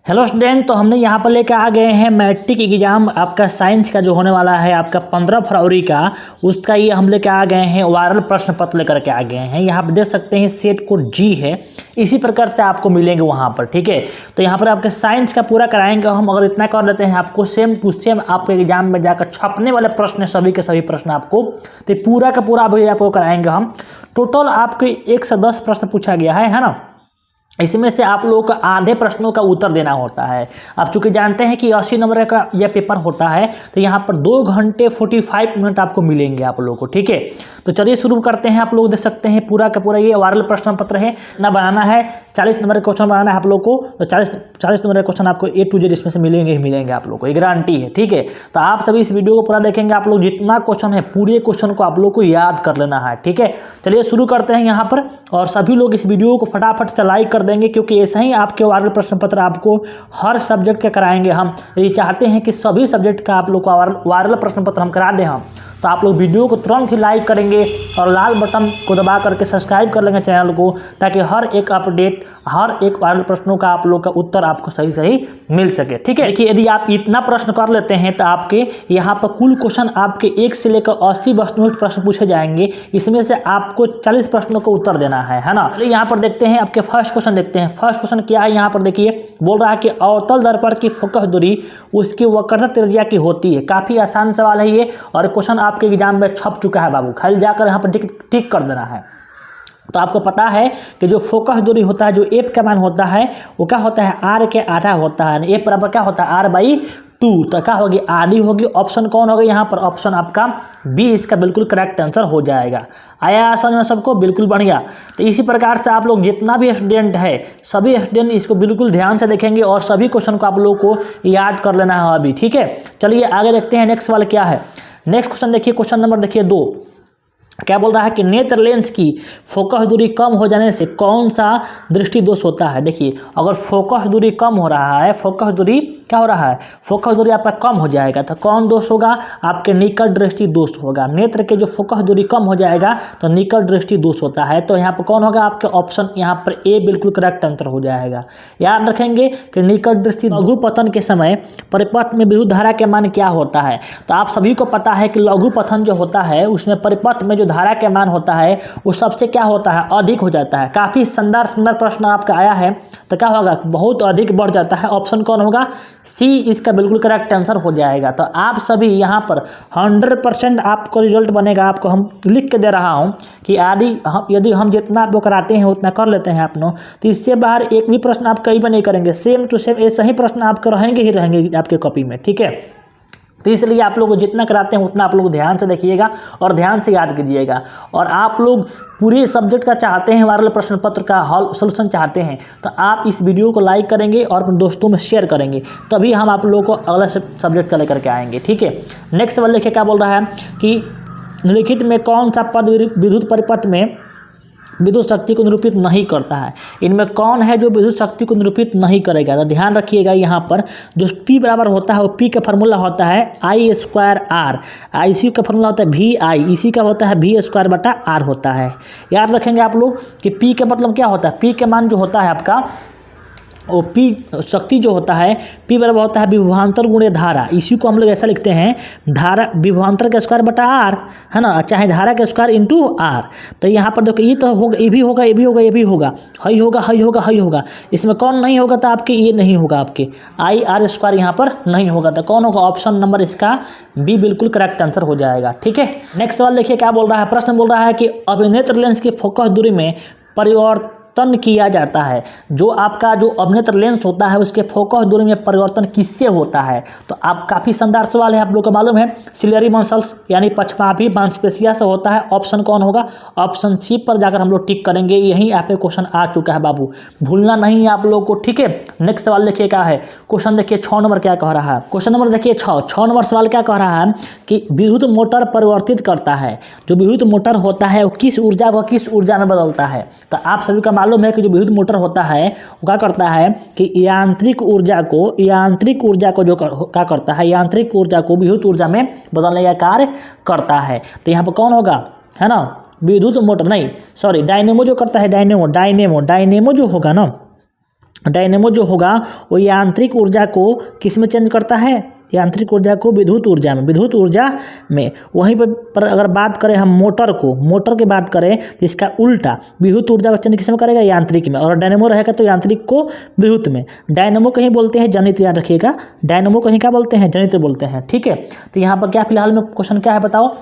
Hello student, तो हमने यहाँ पर लेकर आ गए हैं मैट्रिक एग्जाम आपका साइंस का जो होने वाला है आपका 15 फरवरी का, उसका ये हम लेकर आ गए हैं वायरल प्रश्न पत्र लेकर के आ गए हैं। यहाँ पर देख सकते हैं सेट कोड जी है, इसी प्रकार से आपको मिलेंगे वहाँ पर। ठीक है, तो यहाँ पर आपके साइंस का पूरा कराएंगे हम। अगर इतना कर लेते हैं आपको सेम टू सेम आपके एग्जाम में जाकर छपने वाले प्रश्न सभी के सभी प्रश्न आपको तो पूरा का पूरा अभी आपको कराएंगे हम। टोटल आपके 1 से 10 प्रश्न पूछा गया है ना। इसमें से आप लोगों को आधे प्रश्नों का उत्तर देना होता है। आप चूंकि जानते हैं कि 80 नंबर का यह पेपर होता है, तो यहाँ पर 2 घंटे 45 मिनट आपको मिलेंगे आप लोगों को। ठीक है, तो चलिए शुरू करते हैं। आप लोग देख सकते हैं पूरा का पूरा ये वायरल प्रश्न पत्र है ना। बनाना है 40 नंबर का क्वेश्चन बनाना है आप लोग को, तो 40 नंबर का क्वेश्चन आपको A to Z इसमें से मिलेंगे ही मिलेंगे आप लोग को, ये गारंटी है। ठीक है, तो आप सभी इस वीडियो को पूरा देखेंगे। आप लोग जितना क्वेश्चन है पूरे क्वेश्चन को आप लोग को याद कर लेना है। ठीक है, चलिए शुरू करते हैं यहाँ पर। और सभी लोग इस वीडियो को फटाफट से लाइक कर देंगे, क्योंकि ऐसा ही आपके वायरल प्रश्न पत्र आपको हर सब्जेक्ट के कराएंगे हम। ये चाहते हैं कि सभी सब्जेक्ट का आप लोग को वायरल प्रश्न पत्र हम करा दें हम, तो आप लोग वीडियो को तुरंत ही लाइक करेंगे और लाल बटन को दबा करके सब्सक्राइब कर लेंगे चैनल को, ताकि हर एक अपडेट, हर एक वायरल प्रश्नों का आप लोग का उत्तर आपको सही सही मिल सके। ठीक है, देखिए यदि आप इतना प्रश्न कर लेते हैं तो आपके यहाँ पर कुल क्वेश्चन आपके 1 से लेकर 80 वस्तुनिष्ठ प्रश्न पूछे जाएंगे। इसमें से आपको 40 प्रश्नों का उत्तर देना है ना। तो यहाँ पर देखते हैं आपके फर्स्ट क्वेश्चन देखते हैं। फर्स्ट क्वेश्चन क्या है, यहाँ पर देखिए बोल रहा है कि अवतल दर्पण की फोकस दूरी उसकी वक्रता त्रिज्या की होती है। काफी आसान सवाल है ये, और क्वेश्चन आपके एग्जाम में छप चुका है बाबू, खाली जाकर यहाँ पर टिक कर देना है। तो आपको पता है कि जो फोकस दूरी होता है, जो एफ का मान होता है वो क्या होता है, आर के आधा होता है। एफ बराबर क्या होता है, R/2। तो क्या होगी, आधी होगी। ऑप्शन कौन होगा यहाँ पर, ऑप्शन आपका बी इसका बिल्कुल करेक्ट आंसर हो जाएगा। आया समझ में सबको, बिल्कुल बढ़िया। तो इसी प्रकार से आप लोग जितना भी स्टूडेंट है, सभी स्टूडेंट इसको बिल्कुल ध्यान से देखेंगे और सभी क्वेश्चन को आप लोग को याद कर लेना है अभी। ठीक है, चलिए आगे देखते हैं नेक्स्ट वाला क्या है। नेक्स्ट क्वेश्चन देखिए, क्वेश्चन नंबर देखिए 2। क्या बोल रहा है कि नेत्र लेंस की फोकस दूरी कम हो जाने से कौन सा दृष्टि दोष होता है। देखिए अगर फोकस दूरी कम हो रहा है, फोकस दूरी क्या हो रहा है, फोकस दूरी आपका कम हो जाएगा, तो कौन दोष होगा, आपके निकट दृष्टि दोष होगा। नेत्र के जो फोकस दूरी कम हो जाएगा तो निकट दृष्टि दोष होता है। तो यहाँ पर कौन होगा, आपके ऑप्शन यहाँ पर ए बिल्कुल करेक्ट आंसर हो जाएगा। याद रखेंगे कि निकट दृष्टि लघु पतन के समय परिपथ में विद्युत धारा के मान क्या होता है। तो आप सभी को पता है कि लघु पतन जो होता है उसमें परिपथ में जो धारा के मान होता है वो सबसे क्या होता है, अधिक हो जाता है। काफी सुंदर प्रश्न आपका आया है, तो क्या होगा, बहुत अधिक बढ़ जाता है। ऑप्शन कौन होगा, सी इसका बिल्कुल करेक्ट आंसर हो जाएगा। तो आप सभी यहाँ पर 100% आपको रिजल्ट बनेगा। आपको हम लिख के दे रहा हूँ कि यदि हम जितना आप लोग कराते हैं उतना कर लेते हैं आप लोग, तो इससे बाहर एक भी प्रश्न आप कहीं भी नहीं करेंगे। सेम टू सेम ऐसा ही प्रश्न आपके रहेंगे ही रहेंगे आपके कॉपी में। ठीक है, तो इसलिए आप लोग जितना कराते हैं उतना आप लोग ध्यान से देखिएगा और ध्यान से याद कीजिएगा। और आप लोग पूरे सब्जेक्ट का चाहते हैं, वायरल प्रश्न पत्र का हल सोल्यूशन चाहते हैं, तो आप इस वीडियो को लाइक करेंगे और अपने दोस्तों में शेयर करेंगे, तभी हम आप लोगों को अगला सब्जेक्ट का लेकर के आएंगे। ठीक है, नेक्स्ट सवाल देखिए क्या बोल रहा है कि निम्नलिखित में कौन सा पद विद्युत परिपथ में विद्युत शक्ति को निरूपित नहीं करता है। इनमें कौन है जो विद्युत शक्ति को निरूपित नहीं करेगा। तो ध्यान रखिएगा, यहाँ पर जो P बराबर होता है वो P का फॉर्मूला होता है I²R, इसी का फॉर्मूला होता है VI, इसी का होता है V²/R होता है। याद रखेंगे आप लोग कि P का मतलब क्या होता है, P के मान जो होता है आपका वो P शक्ति जो होता है P बराबर होता है विभवांतर गुणे धारा। इसी को हम लोग ऐसा लिखते हैं, धारा विभवांतर का स्क्वायर/R है ना, चाहे धारा का स्क्वायर इंटू R। तो यहाँ पर देखो ये तो होगा, ये भी होगा, ये भी होगा, ये भी होगा, हई होगा, हई होगा, हई होगा। इसमें कौन नहीं होगा, तो आपके ये नहीं होगा, आपके IR² यहाँ पर नहीं होगा। तो कौन होगा, ऑप्शन नंबर इसका बी बिल्कुल करेक्ट आंसर हो जाएगा। ठीक है, नेक्स्ट सवाल देखिए क्या बोल रहा है। प्रश्न बोल रहा है कि अभिनेत्र लेंस की फोकस दूरी में परिवर्तन किया जाता है। जो आपका जो अभिनेत्र लेंस होता है उसके फोकस दूरी में परिवर्तन किससे होता है। तो आप काफी शानदार सवाल है, आप लोग को मालूम है सिलियरी मसल्स यानी पक्षपाती मांसपेशिया से होता है। ऑप्शन कौन होगा, ऑप्शन सी पर जाकर हम लोग टिक करेंगे। यही यहाँ पे क्वेश्चन आ चुका है बाबू, भूलना नहीं है आप लोग को। ठीक है, नेक्स्ट सवाल देखिए क्या है। क्वेश्चन देखिए 6 नंबर क्या कह रहा है। क्वेश्चन नंबर देखिए 6 नंबर सवाल क्या कह रहा है कि विद्युत मोटर परिवर्तित करता है। जो विद्युत मोटर होता है वो किस ऊर्जा को किस ऊर्जा में बदलता है। तो आप सभी का मालूम है कि जो विद्युत मोटर होता है वो क्या करता है कि यांत्रिक ऊर्जा को जो क्या करता है, यांत्रिक ऊर्जा को विद्युत ऊर्जा में बदलने का कार्य करता है। तो यहाँ पर कौन होगा, है ना, विद्युत मोटर नहीं, सॉरी डायनेमो जो करता है, डायनेमो जो होगा ना, डायनेमो जो होगा वो यांत्रिक ऊर्जा को किस में चेंज करता है, यांत्रिक ऊर्जा को विद्युत ऊर्जा में, विद्युत ऊर्जा में। वहीं पर अगर बात करें हम मोटर को, मोटर की बात करें तो इसका उल्टा विद्युत ऊर्जा का चेंज किस में करेगा, यांत्रिक में, और डायनेमो रहेगा तो यांत्रिक को विद्युत में। डायनेमो कहीं बोलते हैं जनित्र, याद रखिएगा, डायनेमो कहीं क्या बोलते हैं, जनित्र बोलते हैं, ठीक है। तो यहाँ पर क्या फिलहाल में क्वेश्चन क्या है बताओ,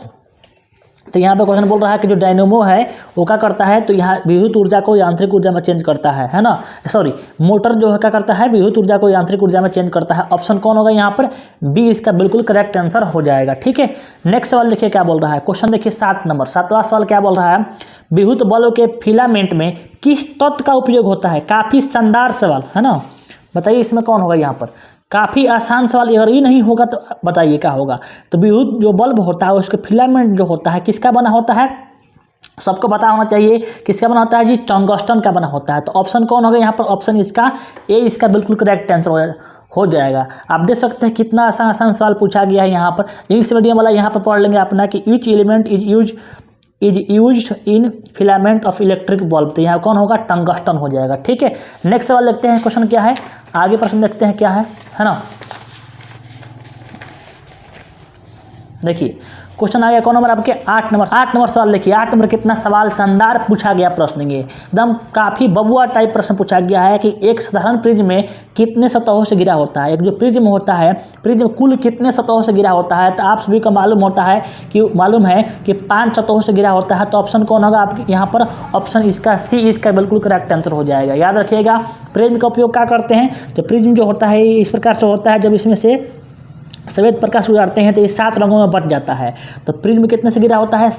तो यहाँ पे क्वेश्चन बोल रहा है कि जो डायनेमो है वो क्या करता है, तो यहाँ विद्युत ऊर्जा को यांत्रिक ऊर्जा में चेंज करता है ना, सॉरी, मोटर जो है क्या करता है, विद्युत ऊर्जा को यांत्रिक ऊर्जा में चेंज करता है। ऑप्शन कौन होगा यहाँ पर, बी इसका बिल्कुल करेक्ट आंसर हो जाएगा, ठीक है। नेक्स्ट सवाल देखिए क्या बोल रहा है, क्वेश्चन देखिए 7 नंबर, 7वां सवाल क्या बोल रहा है, विद्युत बल्ब के फिलामेंट में किस तत्व का उपयोग होता है। काफी शानदार सवाल है ना, बताइए इसमें कौन होगा यहाँ पर, काफ़ी आसान सवाल, अगर ये नहीं होगा तो बताइए क्या होगा। तो विद्युत जो बल्ब होता है उसके फिलामेंट जो होता है किसका बना होता है, सबको पता होना चाहिए किसका बना होता है जी, टंगस्टन का बना होता है। तो ऑप्शन कौन होगा यहाँ पर, ऑप्शन इसका ए इसका बिल्कुल करेक्ट आंसर हो जाएगा। आप देख सकते हैं कितना आसान आसान सवाल पूछा गया है यहाँ पर। इंग्लिश मीडियम वाला यहाँ पर पढ़ लेंगे अपना कि each element is used in filament of electric bulb, तो यहाँ कौन होगा, टंगस्टन हो जाएगा, ठीक है। नेक्स्ट सवाल देखते हैं क्वेश्चन क्या है, आगे प्रश्न देखते हैं क्या है ना। देखिए क्वेश्चन आ गया कौन नंबर आपके, 8 नंबर सवाल। देखिए 8 नंबर कितना सवाल शानदार पूछा गया प्रश्न, ये एकदम काफ़ी बबुआ टाइप प्रश्न पूछा गया है कि एक साधारण प्रिज्म में कितने सतहों से घिरा होता है। एक जो प्रिज्म होता है, प्रिज्म कुल कितने सतहों से घिरा होता है, तो आप सभी को मालूम है कि 5 सतहों से घिरा होता है। तो ऑप्शन कौन होगा आपके यहाँ पर, ऑप्शन इसका सी इसका बिल्कुल करेक्ट आंसर हो जाएगा। याद रखिएगा प्रिज्म का उपयोग क्या करते हैं, तो प्रिज्म जो होता है इस प्रकार से होता है, जब इसमें से सफ़ेद प्रकाश उजाड़ते हैं तो ये 7 रंगों में बट जाता है। तो प्रिज्म कितने से घिरा होता है,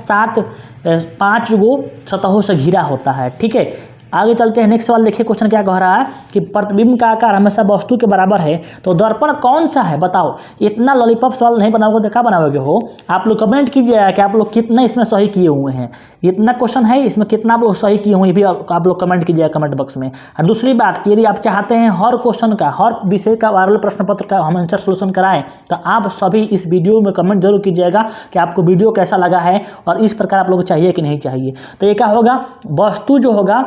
5 गो सतहों से घिरा होता है, ठीक है। आगे चलते हैं, नेक्स्ट सवाल देखिए क्वेश्चन क्या कह रहा है कि प्रतिबिंब का आकार हमेशा वस्तु के बराबर है, तो दर्पण कौन सा है बताओ। इतना लॉलीपॉप सवाल नहीं बनाओगे तो क्या बनाओगे हो, आप लोग कमेंट कीजिएगा कि आप लोग कितना इसमें सही किए हुए हैं। इतना क्वेश्चन है, इसमें कितना आप लोग सही किए हुए हैं भी आप लोग कमेंट कीजिएगा कमेंट बॉक्स में। और दूसरी बात कि यदि आप चाहते हैं हर क्वेश्चन का, हर विषय का वायरल प्रश्न पत्र का हम आंसर सोल्यूशन कराएं, तो आप सभी इस वीडियो में कमेंट जरूर कीजिएगा कि आपको वीडियो कैसा लगा है और इस प्रकार आप लोग चाहिए कि नहीं चाहिए। तो ये क्या होगा, वस्तु जो होगा,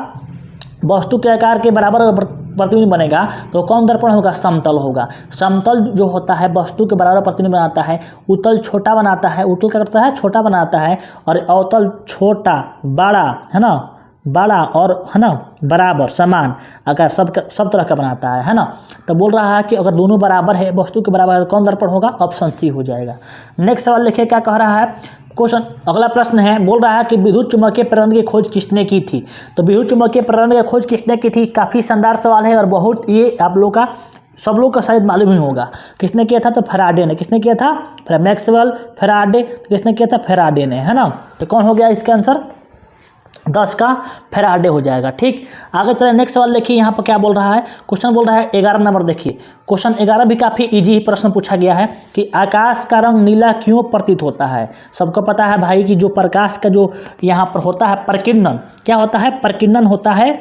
वस्तु के आकार के बराबर प्रतिबिंब बनेगा तो कौन दर्पण होगा, समतल होगा। समतल जो होता है वस्तु के बराबर प्रतिबिंब बनाता है, उत्तल छोटा बनाता है, उत्तल क्या करता है, छोटा बनाता है, और अवतल छोटा बड़ा है ना, बड़ा और है ना बराबर समान आकार सब तरह का बनाता है ना। तो बोल रहा है कि अगर दोनों बराबर है, वस्तु के बराबर है, तो कौन दर्पण होगा, ऑप्शन सी हो जाएगा। नेक्स्ट सवाल देखिए क्या कह रहा है क्वेश्चन, अगला प्रश्न है, बोल रहा है कि विद्युत चुम्बकीय प्रेरण की खोज किसने की थी। तो विद्युत चुम्बकीय प्रेरण की खोज किसने की थी, काफ़ी शानदार सवाल है और बहुत ये आप लोग का सब लोग का शायद मालूम ही होगा। किसने किया था, तो फैराडे ने। किसने किया था, मैक्सवेल फैराडे। किसने किया था, फैराडे ने, है ना। तो कौन हो गया इसका आंसर, 10 का फैराडे हो जाएगा, ठीक। आगे चले नेक्स्ट सवाल देखिए यहाँ पर क्या बोल रहा है, क्वेश्चन बोल रहा है 11 नंबर। देखिए क्वेश्चन 11 भी काफ़ी इजी प्रश्न पूछा गया है कि आकाश का रंग नीला क्यों प्रतीत होता है। सबको पता है भाई कि जो प्रकाश का जो यहाँ पर होता है प्रकीर्णन, क्या होता है, प्रकीर्णन होता है।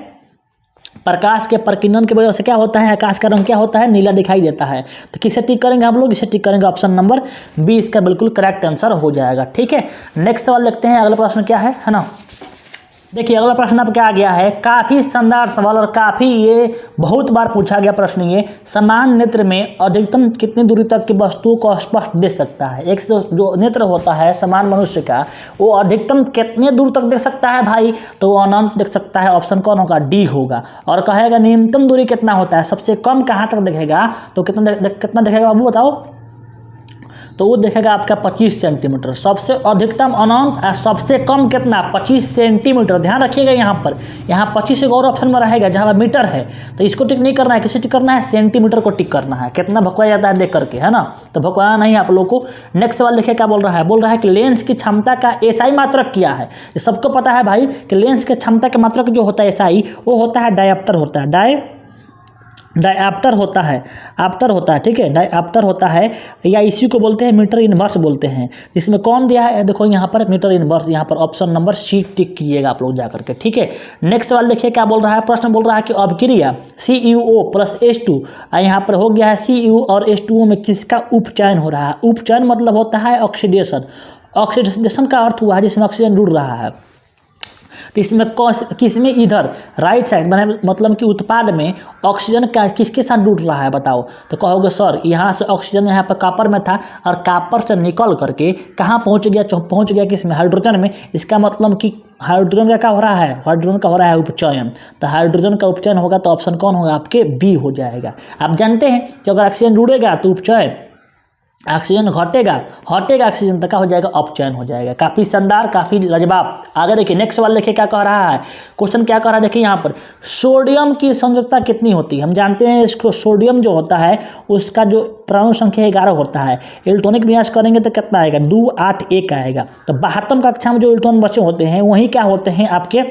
प्रकाश के प्रकीर्णन की वजह से क्या होता है, आकाश का रंग क्या होता है, नीला दिखाई देता है। तो किसे टिक करेंगे हम लोग, इसे टिक करेंगे, ऑप्शन नंबर बी इसका बिल्कुल करेक्ट आंसर हो जाएगा, ठीक है। नेक्स्ट सवाल देखते हैं अगला प्रश्न क्या है ना। देखिए अगला प्रश्न अब क्या आ गया है, काफ़ी शानदार सवाल और काफ़ी ये बहुत बार पूछा गया प्रश्न। ये समान नेत्र में अधिकतम कितनी दूरी तक की वस्तु को स्पष्ट देख सकता है। एक जो नेत्र होता है समान मनुष्य का, वो अधिकतम कितने दूर तक देख सकता है भाई, तो वो अनंत देख सकता है। ऑप्शन कौन होगा, डी होगा। और कहेगा न्यूनतम दूरी कितना होता है, सबसे कम कहाँ तक देखेगा, तो कितना देखेगा बाबू बताओ, तो वो देखेगा आपका 25 सेंटीमीटर। सबसे अधिकतम अनंत और सबसे कम कितना, 25 सेंटीमीटर। ध्यान रखिएगा यहाँ 25 एक और ऑप्शन में रहेगा जहाँ मीटर है, तो इसको टिक नहीं करना है, किसे टिक करना है, सेंटीमीटर को टिक करना है। कितना भकवाया जाता है देख करके, है ना, तो भकवाया नहीं आप लोग को। नेक्स्ट सवाल देखिए क्या बोल रहा है कि लेंस की क्षमता का एसआई मात्रक क्या है। ये सबको पता है भाई कि लेंस की क्षमता के मात्रक जो होता है एसआई, वो होता है डायप्टर होता है, डायप्टर होता है, ठीक है, डायप्टर होता है, या इसी को बोलते हैं मीटर इनवर्स बोलते हैं। इसमें कौन दिया है, देखो यहाँ पर मीटर इनवर्स, यहाँ पर ऑप्शन नंबर सी टिक कीजिएगा आप लोग जा करके, ठीक है। नेक्स्ट सवाल देखिए क्या बोल रहा है, प्रश्न बोल रहा है कि अभिक्रिया CuO प्लस H2, यहाँ पर हो गया है Cu और H2O में किसका उपचयन हो रहा है। उपचयन मतलब होता है ऑक्सीडेशन। ऑक्सीडेशन का अर्थ हुआ है जिसमें ऑक्सीजन जुड़ रहा है। तो इसमें किसमें इधर राइट साइड मतलब कि उत्पाद में ऑक्सीजन का किसके साथ जुड़ रहा है बताओ। तो कहोगे सर यहाँ से ऑक्सीजन यहाँ पर कॉपर में था और कॉपर से निकल करके कहाँ पहुँच गया किसमें, हाइड्रोजन में। इसका मतलब कि हाइड्रोजन का क्या हो रहा है, हाइड्रोजन का हो रहा है उपचयन। तो हाइड्रोजन का उपचयन होगा तो ऑप्शन कौन होगा आपके बी हो जाएगा। आप जानते हैं कि अगर ऑक्सीजन जुड़ेगा तो उपचयन, ऑक्सीजन हटेगा ऑक्सीजन तक का हो जाएगा अपचयन हो जाएगा। काफ़ी शानदार, काफ़ी लाजवाब। आगे देखिए नेक्स्ट वाला देखिए क्या कह रहा है, क्वेश्चन क्या कह रहा है देखिए यहाँ पर, सोडियम की संयोजकता कितनी होती है। हम जानते हैं इसको सोडियम जो होता है उसका जो परमाणु संख्या 11 होता है। इलेक्ट्रॉनिक विन्यास करेंगे तो कितना आएगा, 2 8 1 आएगा। तो 72 कक्षा में जो इलेक्ट्रॉन बचे होते हैं वही क्या होते हैं आपके,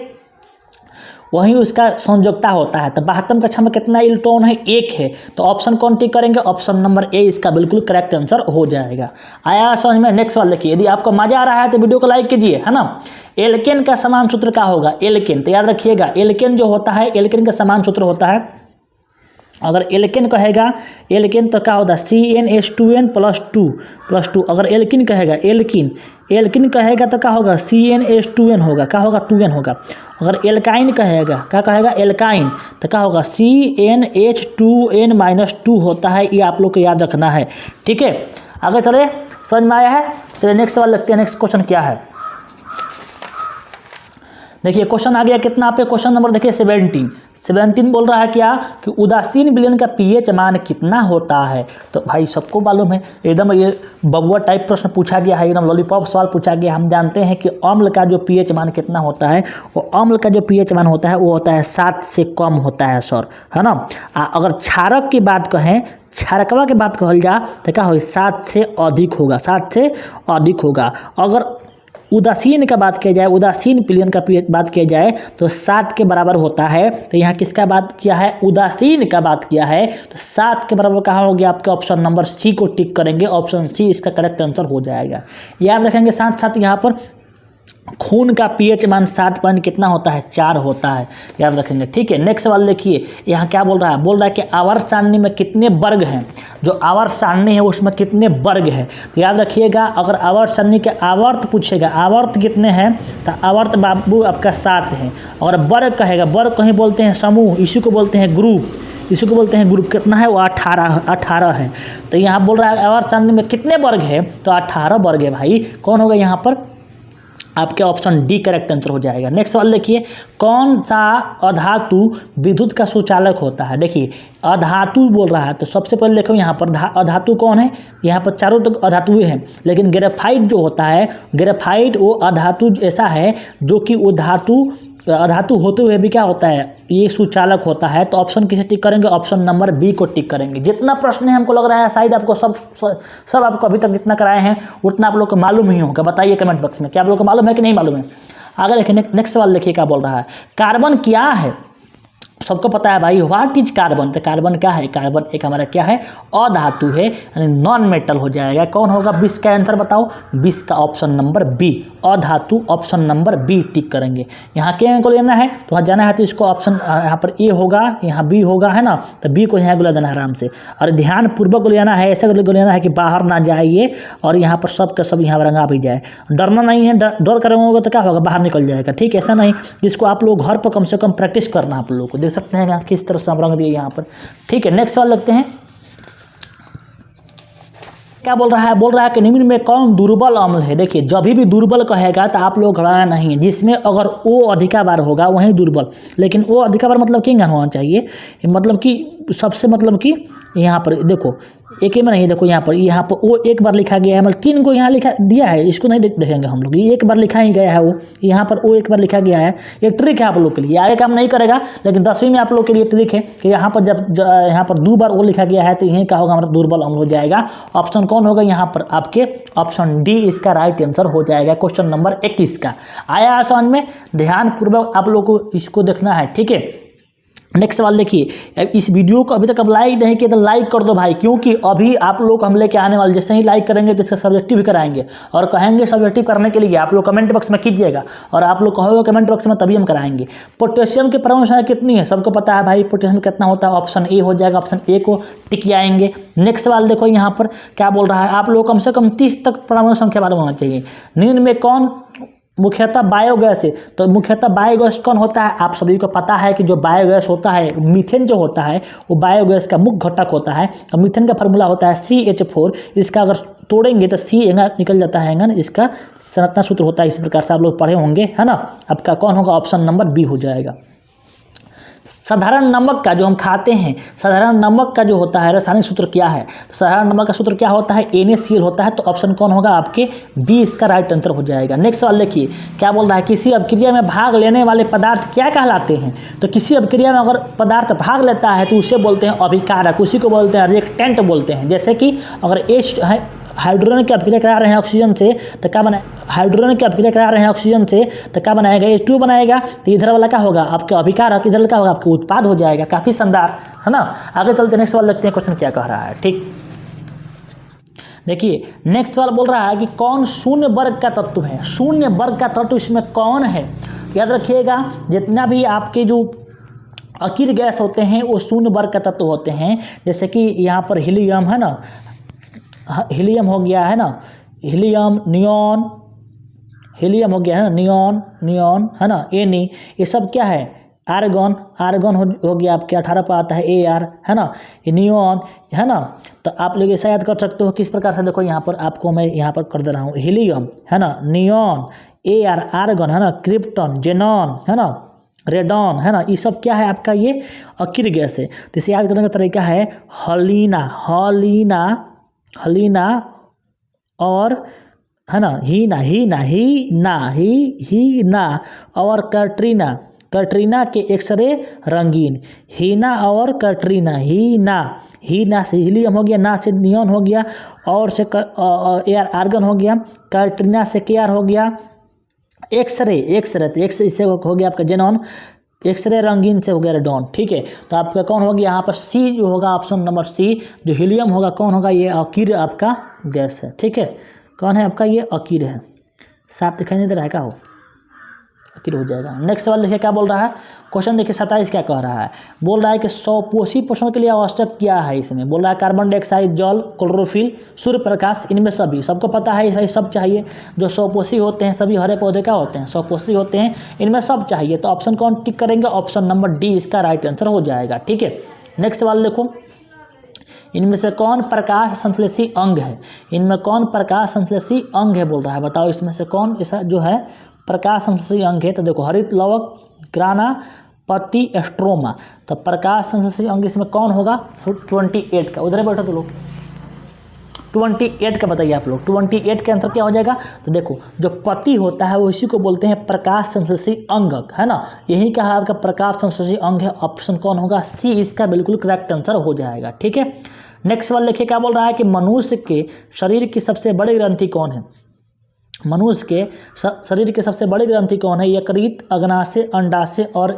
वही उसका संयोजकता होता है। तो 72 कक्षा में कितना इलेक्ट्रॉन है, 1 है। तो ऑप्शन कौन टिक करेंगे, ऑप्शन नंबर ए इसका बिल्कुल करेक्ट आंसर हो जाएगा। आया समझ में। नेक्स्ट वाला देखिए, यदि आपको मजा आ रहा है तो वीडियो को लाइक कीजिए, है ना। एल्केन का समान सूत्र क्या होगा, एल्केन। तो याद रखिएगा एल्केन जो होता है, एल्केन का समान सूत्र होता है, अगर एल्केन कहेगा एल्केन तो क्या होता है CnH2n +2 अगर एल्किन कहेगा एल्किन कहेगा तो क्या होगा CnH2n होगा, क्या होगा 2n होगा। अगर एल्काइन कहेगा, क्या कहेगा एल्काइन, तो क्या होगा CnH2n-2 होता है। ये आप लोग को याद रखना है, ठीक है। आगे चले, समझ में आया है। चलिए नेक्स्ट सवाल लगते हैं। नेक्स्ट क्वेश्चन क्या है देखिए, क्वेश्चन आ गया कितना पे, क्वेश्चन नंबर देखिए 17 बोल रहा है क्या कि उदासीन विलयन का pH मान कितना होता है। तो भाई सबको मालूम है, एकदम ये बबुआ टाइप प्रश्न पूछा गया है, एकदम लॉलीपॉप सवाल पूछा गया। हम जानते हैं कि अम्ल का जो pH मान कितना होता है, वो अम्ल का जो pH मान होता है वो होता है 7 से कम होता है सर, है ना। अगर क्षारक की बात कहें, क्षारकवा की बात कहल जा तो क्या होगा 7 से अधिक होगा, 7 से अधिक होगा। अगर उदासीन का बात किया जाए, उदासीन विलयन का बात किया जाए तो 7 के बराबर होता है। तो यहाँ किसका बात किया है, उदासीन का बात किया है। तो 7 के बराबर कहाँ हो गया आपके, ऑप्शन नंबर सी को टिक करेंगे, ऑप्शन सी इसका करेक्ट आंसर हो जाएगा। याद रखेंगे। साथ साथ यहाँ पर खून का pH मान 7 पॉइंट कितना होता है, 4 होता है, याद रखेंगे, ठीक है। नेक्स्ट सवाल देखिए, यहाँ क्या बोल रहा है कि आवर्त सारणी में कितने वर्ग हैं, जो आवर्त सारणी है उसमें कितने वर्ग हैं। तो याद रखिएगा, अगर आवर्त सारणी के आवर्त पूछेगा, आवर्त कितने हैं, तो आवर्त बाबू आपका 7 है। और वर्ग कहेगा, वर्ग कहीं बोलते हैं समूह, इसी को बोलते हैं ग्रुप, कितना है, वो 18 है। तो यहाँ बोल रहा है आवर्त सारणी में कितने वर्ग है, तो 18 वर्ग है भाई। कौन होगा यहाँ पर, आपके ऑप्शन डी करेक्ट आंसर हो जाएगा। नेक्स्ट सवाल देखिए, कौन सा अधातु विद्युत का सुचालक होता है। देखिए अधातु बोल रहा है, तो सबसे पहले देखो यहाँ पर अधातु कौन है, यहाँ पर चारों तो अधातुएं हैं, लेकिन ग्रेफाइट जो होता है, ग्रेफाइट वो अधातु ऐसा है जो कि वो अधातु होते हुए भी क्या होता है, ये सुचालक होता है। तो ऑप्शन किसे टिक करेंगे, ऑप्शन नंबर बी को टिक करेंगे। जितना प्रश्न है हमको लग रहा है शायद आपको सब आपको अभी तक जितना कराए हैं उतना आप लोग को मालूम ही होगा। बताइए कमेंट बॉक्स में, क्या आप लोग को मालूम है कि नहीं मालूम है। आगे देखिए नेक्स्ट सवाल देखिए क्या बोल रहा है, कार्बन क्या है। सबको पता है भाई, व्हाट इज कार्बन। तो कार्बन क्या है, कार्बन एक हमारा क्या है, अधातु है, यानी नॉन मेटल हो जाएगा। कौन होगा 20 का आंसर बताओ, 20 का ऑप्शन नंबर बी, अधातु, ऑप्शन नंबर बी टिक करेंगे। यहाँ के को लेना है तो वहाँ जाना है तो इसको ऑप्शन यहाँ पर ए होगा, यहाँ बी होगा, है ना। तो बी को यहाँ को ले देना है आराम से, और ध्यान पूर्वक लेना है, ऐसे लेना है कि बाहर ना जाइए और यहाँ पर सब का सब यहाँ रंगा भी जाए। डरना नहीं है, डर करेंगे तो क्या होगा, बाहर निकल जाएगा, ठीक है। ऐसा नहीं, जिसको आप लोग घर पर कम से कम प्रैक्टिस करना, आप लोगों को देख सकते हैं किस तरह से हम रंग दिए यहाँ पर, ठीक है। नेक्स्ट सवाल लगते हैं, क्या बोल रहा है कि निम्न में कौन दुर्बल अम्ल है। देखिए जब भी दुर्बल कहेगा तो आप लोग घबराना नहीं है, जिसमें अगर ओ अधिका बार होगा वहीं दुर्बल, लेकिन ओ अधिका बार मतलब किंग होना चाहिए, मतलब कि सबसे, मतलब कि यहाँ पर देखो एक ही में नहीं, देखो यहाँ पर वो एक बार लिखा गया है, मतलब 3 को यहाँ लिखा दिया है, इसको नहीं देखेंगे हम लोग, ये एक बार लिखा ही गया है, वो यहाँ पर वो एक बार लिखा गया है। ये ट्रिक है आप लोग के लिए, आगे काम नहीं करेगा, लेकिन 10वीं में आप लोग के लिए ट्रिक है कि यहाँ पर जब यहाँ पर 2 बार वो लिखा गया है तो यहीं का होगा हमारा दुर्बल अम्ल हो जाएगा। ऑप्शन कौन होगा यहाँ पर आपके, ऑप्शन डी इसका राइट आंसर हो जाएगा। क्वेश्चन नंबर 21 का आया आसान में, ध्यान पूर्वक आप लोग को इसको देखना है, ठीक है। नेक्स्ट सवाल देखिए, इस वीडियो को अभी तक आप लाइक नहीं किया तो लाइक कर दो भाई, क्योंकि अभी आप लोग हम लेके आने वाले, जैसे ही लाइक करेंगे तो इसका सब्जेक्टिव भी कराएंगे, और कहेंगे सब्जेक्टिव करने के लिए आप लोग कमेंट बॉक्स में कीजिएगा, और आप लोग कहोगे कमेंट बॉक्स में तभी हम कराएंगे। पोटेशियम की परमाणु संख्या कितनी है, सबको पता है भाई पोटेशियम कितना होता है, ऑप्शन ए हो जाएगा, ऑप्शन ए को टिक आएंगे। नेक्स्ट सवाल देखो यहाँ पर क्या बोल रहा है, आप लोग कम से कम 30 तक परमाणु संख्या मालूम होना चाहिए। निम्न में कौन मुख्यतः बायोगैस है। तो मुख्यतः बायोगैस कौन होता है, आप सभी को पता है कि जो बायोगैस होता है, मीथेन जो होता है वो बायोगैस का मुख्य घटक होता है। और मीथेन का फार्मूला होता है CH4। इसका अगर तोड़ेंगे तो C निकल जाता है, इसका संरचना सूत्र होता है इस प्रकार से, आप लोग पढ़े होंगे, है ना। आपका कौन होगा, ऑप्शन नंबर बी हो जाएगा। साधारण नमक का जो हम खाते हैं, साधारण नमक का जो होता है रासायनिक सूत्र क्या है, तो साधारण नमक का सूत्र क्या होता है, NaCl होता है। तो ऑप्शन कौन होगा, आपके बी इसका राइट आंसर हो जाएगा। नेक्स्ट सवाल देखिए क्या बोल रहा है, किसी अभिक्रिया में भाग लेने वाले पदार्थ क्या कहलाते हैं। तो किसी अभिक्रिया में अगर पदार्थ भाग लेता है तो उसे बोलते हैं अभिकारक, उसी को बोलते हैं रिएक्टेंट बोलते हैं। जैसे कि अगर H है, हाइड्रोजन की अभिक्रिया करा रहे हैं ऑक्सीजन से तो क्या बना, हाइड्रोजन की अभिक्रिया करा रहे हैं ऑक्सीजन से तो क्या बनाएगा, H2 बनाएगा। तो इधर वाला क्या होगा, आपके अभिकारक, इधर क्या होगा, आपके उत्पाद हो जाएगा। काफ़ी शानदार, है ना। आगे चलते नेक्स्ट सवाल देखते हैं क्वेश्चन क्या कह रहा है। ठीक, देखिए नेक्स्ट सवाल बोल रहा है कि कौन शून्य वर्ग का तत्व है। शून्य वर्ग का तत्व इसमें कौन है, याद रखिएगा जितना भी आपके जो अकीर गैस होते हैं वो शून्य वर्ग का तत्व होते हैं। जैसे कि यहाँ पर हीलियम है ना, हीलियम हो गया है ना, हीलियम, नियॉन, हीलियम हो गया है ना, नियॉन, नियॉन है ना, Ne, ये सब क्या है, आर्गन, आर्गन हो गया आपके 18 पर आता है Ar, है ना, ये नियॉन है ना। तो आप लोग ऐसा याद कर सकते हो किस प्रकार से, देखो यहाँ पर आपको मैं यहाँ पर कर दे रहा हूँ, हीलियम है ना, नियॉन, Ar, आर्गन है ना, क्रिप्टन, जेनॉन है ना, रेडॉन है ना, ये सब क्या है आपका, ये अकीर गैस है। तो इसे याद करने का तरीका है हलीना, हलीना, हलीना और है ना, हीना, हीना, हीना, हीना और कैटरीना, कैटरीना के एक्सरे रंगीन, हीना और कैटरीना, हीना, हीना से हीलियम हो गया, ना से नियॉन हो गया, और से Ar, आर्गन हो गया, कैटरीना से Kr हो गया, एक्सरे, एक्सरे तो एक्स इससे हो गया आपका जेनॉन, एक्सरे रंगीन से हो गया रेडॉन। ठीक है, तो आपका कौन हो गया यहाँ पर सी जो होगा, ऑप्शन नंबर सी जो हीलियम होगा कौन होगा, ये अकीर आपका गैस है। ठीक है, कौन है आपका, ये अकीर है। साफ दिखाई नहीं दे रहा है क्या, हो अकीर हो जाएगा। नेक्स्ट सवाल देखिए क्या बोल रहा है, क्वेश्चन देखिए 27 क्या कह रहा है, बोल रहा है कि स्वपोषी पोषण के लिए आवश्यक क्या है। इसमें बोल रहा है कार्बन डाइऑक्साइड, जल, क्लोरोफिल, सूर्य प्रकाश, इनमें सभी, सबको पता है भाई सब चाहिए। जो स्वपोषी होते हैं सभी हरे पौधे क्या होते हैं, स्वपोषी होते हैं, इनमें सब चाहिए। तो ऑप्शन कौन टिक करेंगे, ऑप्शन नंबर डी इसका राइट आंसर हो जाएगा। ठीक है, नेक्स्ट सवाल देखो, इनमें से कौन प्रकाश संश्लेषी अंग है, इनमें कौन प्रकाश संश्लेषी अंग है बोल रहा है, बताओ इसमें से कौन ऐसा जो है प्रकाश संश्लेषी अंग है। तो देखो हरित लवक, ग्राना, पत्ती, एस्ट्रोमा। तो प्रकाश संश्लेषी अंग इसमें कौन होगा, 28 का, उधर बैठो तो लोग 28 का बताइए आप लोग, 28 का आंसर क्या हो जाएगा। तो देखो जो पत्ती होता है वो इसी को बोलते हैं प्रकाश संश्लेषी अंगक, है ना, यही कहा आपका प्रकाश संश्लेषी अंग है। ऑप्शन कौन होगा, सी इसका बिल्कुल करेक्ट आंसर हो जाएगा। ठीक है, नेक्स्ट सवाल देखिए क्या बोल रहा है कि मनुष्य के शरीर की सबसे बड़ी ग्रंथि कौन है। मनुष्य के शरीर की सबसे बड़ी ग्रंथि कौन है, यकृत, अग्नाशय, अंडाशय और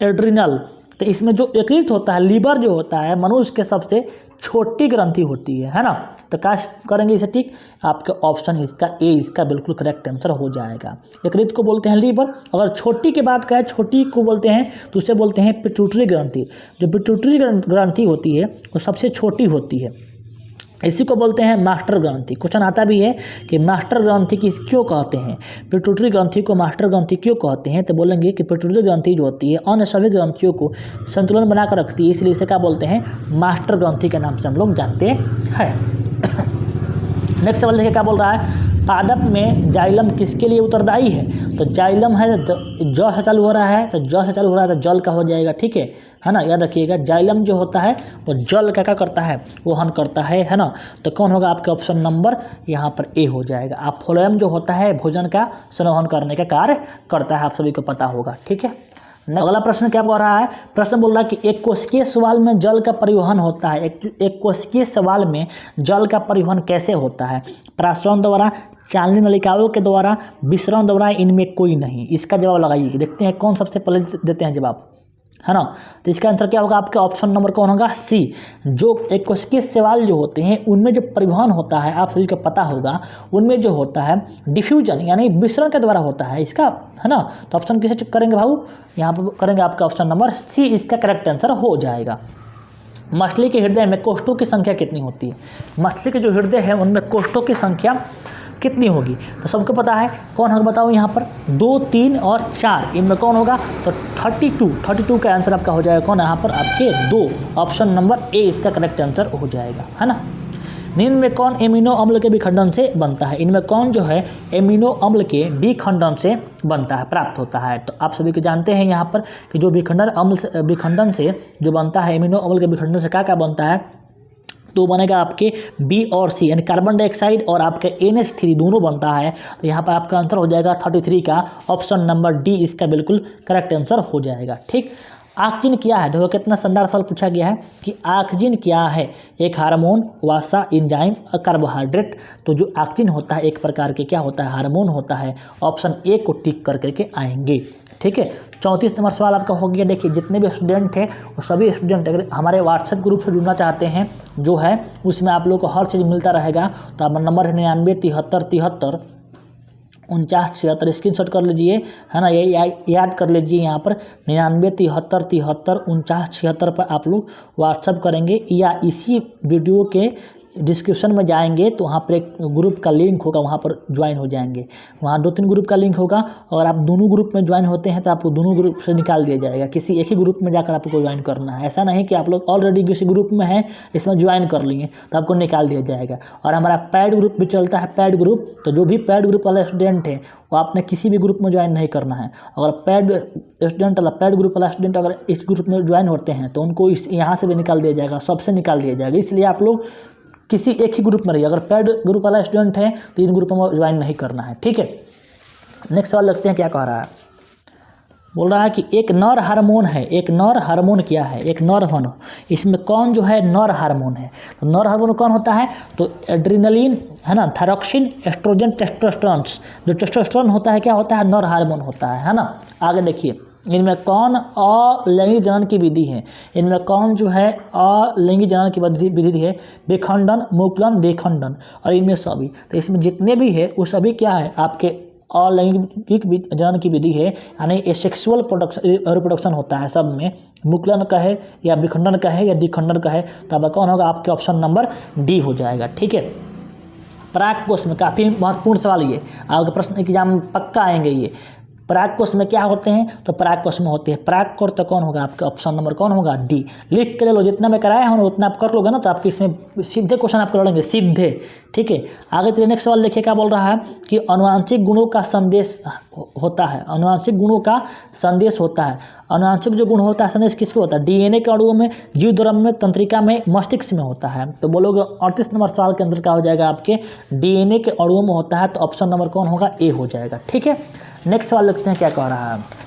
एड्रिनल। तो इसमें जो यकृत होता है, लीवर जो होता है, मनुष्य के सबसे छोटी ग्रंथि होती है ना। तो क्या करेंगे इसे टिक, आपका ऑप्शन इसका ए इसका बिल्कुल करेक्ट आंसर हो जाएगा। यकृत को बोलते हैं लीवर, अगर छोटी की बात करें, छोटी को बोलते हैं तो उसे बोलते हैं पिट्यूटरी ग्रंथि। जो पिट्यूटरी ग्रंथि होती है वो सबसे छोटी होती है, इसी को बोलते हैं मास्टर ग्रंथि। क्वेश्चन आता भी है कि मास्टर ग्रंथि किस क्यों कहते हैं, पिट्यूटरी ग्रंथि को मास्टर ग्रंथि क्यों कहते हैं। तो बोलेंगे कि पिट्यूटरी ग्रंथि जो होती है अन्य सभी ग्रंथियों को संतुलन बनाकर रखती है, इसलिए इसे क्या बोलते हैं, मास्टर ग्रंथि के नाम से हम लोग जानते हैं। नेक्स्ट सवाल देखिए क्या बोल रहा है, पादप में जाइलम किसके लिए उत्तरदायी है। तो जाइलम है ज से चालू हो रहा है, तो ज से चालू हो रहा है तो जल का हो जाएगा। ठीक है ना, याद रखिएगा जाइलम जो होता है वो जल का क्या करता है, वहन करता है ना। तो कौन होगा आपका ऑप्शन नंबर यहाँ पर ए हो जाएगा। आप फ्लोएम जो होता है भोजन का संवहन करने का कार्य करता है, आप सभी को पता होगा। ठीक है, अगला प्रश्न क्या बोल रहा है, प्रश्न बोल रहा है कि एक कोशिकीय सवाल में जल का परिवहन होता है। एक कोशिकीय सवाल में जल का परिवहन कैसे होता है, प्रसारण द्वारा, चालनी नलिकाओं के द्वारा, विसरण द्वारा, इनमें कोई नहीं। इसका जवाब लगाइए, देखते हैं कौन सबसे पहले देते हैं जवाब, है ना। तो इसका आंसर क्या होगा, आपका ऑप्शन नंबर कौन होगा, सी। जो एक कोशिकीय सवाल जो होते हैं उनमें जो परिवहन होता है आप सभी को पता होगा, उनमें जो होता है डिफ्यूजन यानी विसरण के द्वारा होता है इसका, है ना। तो ऑप्शन किसे चेक करेंगे भाऊ, यहाँ पर करेंगे आपका ऑप्शन नंबर सी इसका करेक्ट आंसर हो जाएगा। मछली के हृदय में कोष्ठों की संख्या कितनी होती है। मछली के जो हृदय है उनमें कोष्ठों की संख्या कितनी होगी? तो सबको पता है, कौन होगा बताओ यहाँ पर? 2, 3 और 4, इनमें कौन होगा? तो 32 का आंसर आपका हो जाएगा कौन? यहाँ पर आपके 2, ऑप्शन नंबर ए इसका करेक्ट आंसर हो जाएगा, है ना। निम्न में कौन एमिनो अम्ल के विखंडन से बनता है? इनमें कौन जो है एमिनो अम्ल के विखंडन से बनता है, प्राप्त होता है? तो आप सभी को जानते हैं यहाँ पर कि जो विखंडन से जो बनता है, एमिनो अम्ल के विखंडन से क्या क्या बनता है? तो बनेगा आपके बी और सी, यानी कार्बन डाइऑक्साइड और आपके NH3 दोनों बनता है। तो यहाँ पर आपका आंसर हो जाएगा 33 का, ऑप्शन नंबर डी इसका बिल्कुल करेक्ट आंसर हो जाएगा। ठीक, ऑक्सीजन क्या है? देखो कितना शानदार सवाल पूछा गया है कि ऑक्सीजन क्या है? एक हार्मोन, वसा, एंजाइम, कार्बोहाइड्रेट। तो जो ऑक्सीजन होता है एक प्रकार के क्या होता है? हार्मोन होता है। ऑप्शन ए को टिक कर करके आएंगे। ठीक है, 34 नंबर सवाल आपका हो गया। देखिए जितने भी स्टूडेंट हैं वो सभी स्टूडेंट अगर हमारे व्हाट्सएप ग्रुप से जुड़ना चाहते हैं जो है उसमें आप लोग को हर चीज़ मिलता रहेगा। तो आप नंबर है 99 73 73 49 76, स्क्रीनशॉट कर लीजिए, है ना, ये याद कर लीजिए यहाँ पर 99 73 73 49 76 पर आप लोग व्हाट्सअप करेंगे या इसी वीडियो के डिस्क्रिप्शन में जाएंगे तो वहाँ पर एक ग्रुप का लिंक होगा, वहाँ पर ज्वाइन हो जाएंगे। वहाँ 2-3 ग्रुप का लिंक होगा और आप दोनों ग्रुप में ज्वाइन होते हैं तो आपको दोनों ग्रुप से निकाल दिया जाएगा। किसी एक ही ग्रुप में जाकर आपको ज्वाइन करना है, ऐसा नहीं कि आप लोग ऑलरेडी किसी ग्रुप में हैं इसमें ज्वाइन कर लिए तो आपको निकाल दिया जाएगा। और हमारा पैड ग्रुप भी चलता है, पैड ग्रुप। तो जो भी पैड ग्रुप वाला स्टूडेंट है वो आपने किसी भी ग्रुप में ज्वाइन नहीं करना है। अगर पैड ग्रुप वाला स्टूडेंट अगर इस ग्रुप में ज्वाइन होते हैं तो उनको इस यहाँ से भी निकाल दिया जाएगा, सबसे निकाल दिया जाएगा। इसलिए आप लोग किसी एक ही ग्रुप में रहिए। अगर पैड ग्रुप वाला स्टूडेंट है तो इन ग्रुपों में ज्वाइन नहीं करना है। ठीक है, नेक्स्ट सवाल देखते हैं क्या कह रहा है। बोल रहा है कि एक नर हार्मोन है। एक नर हार्मोन क्या है? एक नर हार्मोन, इसमें कौन जो है नर हार्मोन है? तो नर हार्मोन कौन होता है? तो एड्रेनलिन, है ना, थायरॉक्सिन, एस्ट्रोजन, टेस्टोस्टेरोन। जो टेस्टोस्टेरोन होता है क्या होता है? नर हार्मोन होता है ना। आगे देखिए, इनमें कौन अलैंगिक जनन की विधि है? इनमें कौन जो है अलैंगिक जनन की विधि है? विखंडन, मुकुलन, विखंडन, और इनमें सभी। तो इसमें जितने भी है वो सभी क्या है? आपके अलैंगिक जनन की विधि है, यानी एसेक्सुअल रिप्रोडक्शन होता है सब में। मुकुलन का है या विखंडन का है या द्विखंडन का है, तो अब कौन होगा? आपके ऑप्शन नंबर डी हो जाएगा। ठीक है, पराग कोश में काफ़ी महत्वपूर्ण सवाल ये आपके प्रश्न एग्जाम में पक्का आएंगे। ये पराग कोश में क्या होते हैं? तो पराग कोश में होते हैं पराग कोश। तो कौन होगा? आपका ऑप्शन नंबर कौन होगा? डी। लिख के ले लो, जितना मैं कराया हूँ उतना आप कर लोगे ना तो आपके इसमें सीधे क्वेश्चन आप कर लेंगे, सीधे। ठीक है, आगे चलिए नेक्स्ट सवाल देखिए क्या बोल रहा है कि अनुवांशिक गुणों का संदेश होता है। अनुवांशिक गुणों का संदेश होता है। अनुवांशिक जो गुण होता है संदेश किसको होता है? DNA के अणुओं में, जीव द्रव्य में, तंत्रिका में, मस्तिष्क में होता है। तो बोलोगे 38 नंबर सवाल के अंदर क्या हो जाएगा? आपके DNA के अणुओं में होता है। तो ऑप्शन नंबर कौन होगा? ए हो जाएगा। ठीक है, नेक्स्ट सवाल देखते हैं क्या कह रहा है।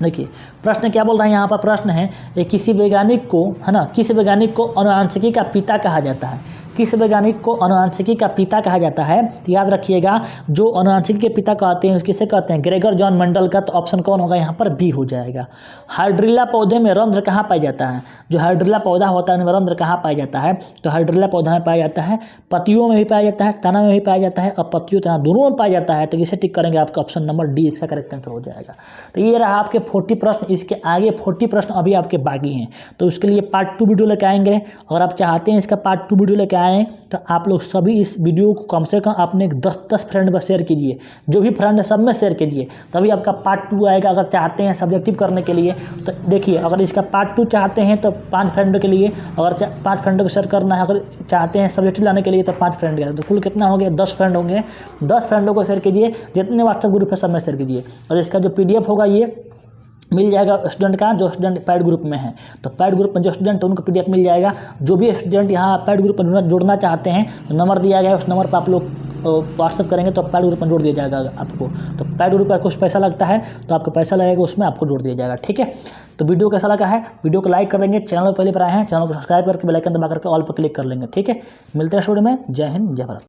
देखिए प्रश्न क्या बोल रहा है यहाँ पर। प्रश्न है किसी वैज्ञानिक को, है ना, किस वैज्ञानिक को अनुवांशिकी का पिता कहा जाता है? किस वैज्ञानिक को अनुवांशिकी का पिता कहा जाता है? तो याद रखिएगा, जो अनुवांशिकी के पिता कहते हैं किसे कहते हैं? ग्रेगर जॉन मेंडल का। तो ऑप्शन कौन होगा यहाँ पर? बी हो जाएगा। हाइड्रिला पौधे में रंध्र कहाँ पाया जाता है? जो हाइड्रिला पौधा होता है उनमें रंध्र कहाँ पाया जाता है? तो हाइड्रिला पौधा में पाया जाता है, पत्तियों में भी पाया जाता है, तना में भी पाया जाता है, और पत्तियों तना दोनों में पाया जाता है। तो इसे टिक करेंगे, आपका ऑप्शन नंबर डी इसका करेक्ट आंसर हो जाएगा। तो ये रहा आपके 40 प्रश्न। इसके आगे 40 प्रश्न अभी आपके बाकी हैं, तो उसके लिए पार्ट 2 वीडियो लेकर आएंगे। अगर आप चाहते हैं इसका पार्ट 2 वीडियो लेकर आएँ तो आप लोग सभी इस वीडियो को कम से कम अपने 10 फ्रेंड में शेयर कीजिए। जो भी फ्रेंड है सब में शेयर कीजिए, तभी आपका पार्ट 2 आएगा। अगर चाहते हैं सब्जेक्टिव करने के लिए तो देखिए, अगर इसका पार्ट 2 चाहते हैं तो 5 फ्रेंड के लिए, अगर 5 फ्रेंड को शेयर करना है। अगर चाहते हैं सब्जेक्टिव लाने के लिए तो 5 फ्रेंड का, तो कुल कितना हो गया? 10 फ्रेंड होंगे। 10 फ्रेंडों को शेयर कीजिए, जितने व्हाट्सएप ग्रुप है सब में शेयर कीजिए। और इसका जो PDF होगा ये मिल जाएगा स्टूडेंट का, जो स्टूडेंट पैड ग्रुप में है। तो पैड ग्रुप में जो स्टूडेंट है उनको PDF मिल जाएगा। जो भी स्टूडेंट यहाँ पैड ग्रुप में जुड़ना चाहते हैं तो नंबर दिया गया है, उस नंबर पर आप लोग व्हाट्सअप करेंगे तो पैड ग्रुप में जोड़ दिया जाएगा आपको। तो पैड ग्रुप का कुछ पैसा लगता है तो आपको पैसा लगेगा, उसमें आपको जोड़ दिया जाएगा। ठीक है, तो वीडियो कैसा लगा है? वीडियो को लाइक कर लेंगे, चैनल पर पहले पर आए हैं चैनल को सब्सक्राइब करके बेल आइकन दबाकर के ऑल पर क्लिक कर लेंगे। ठीक है, मिलते हैं स्टूडियो में। जय हिंद, जय भारत।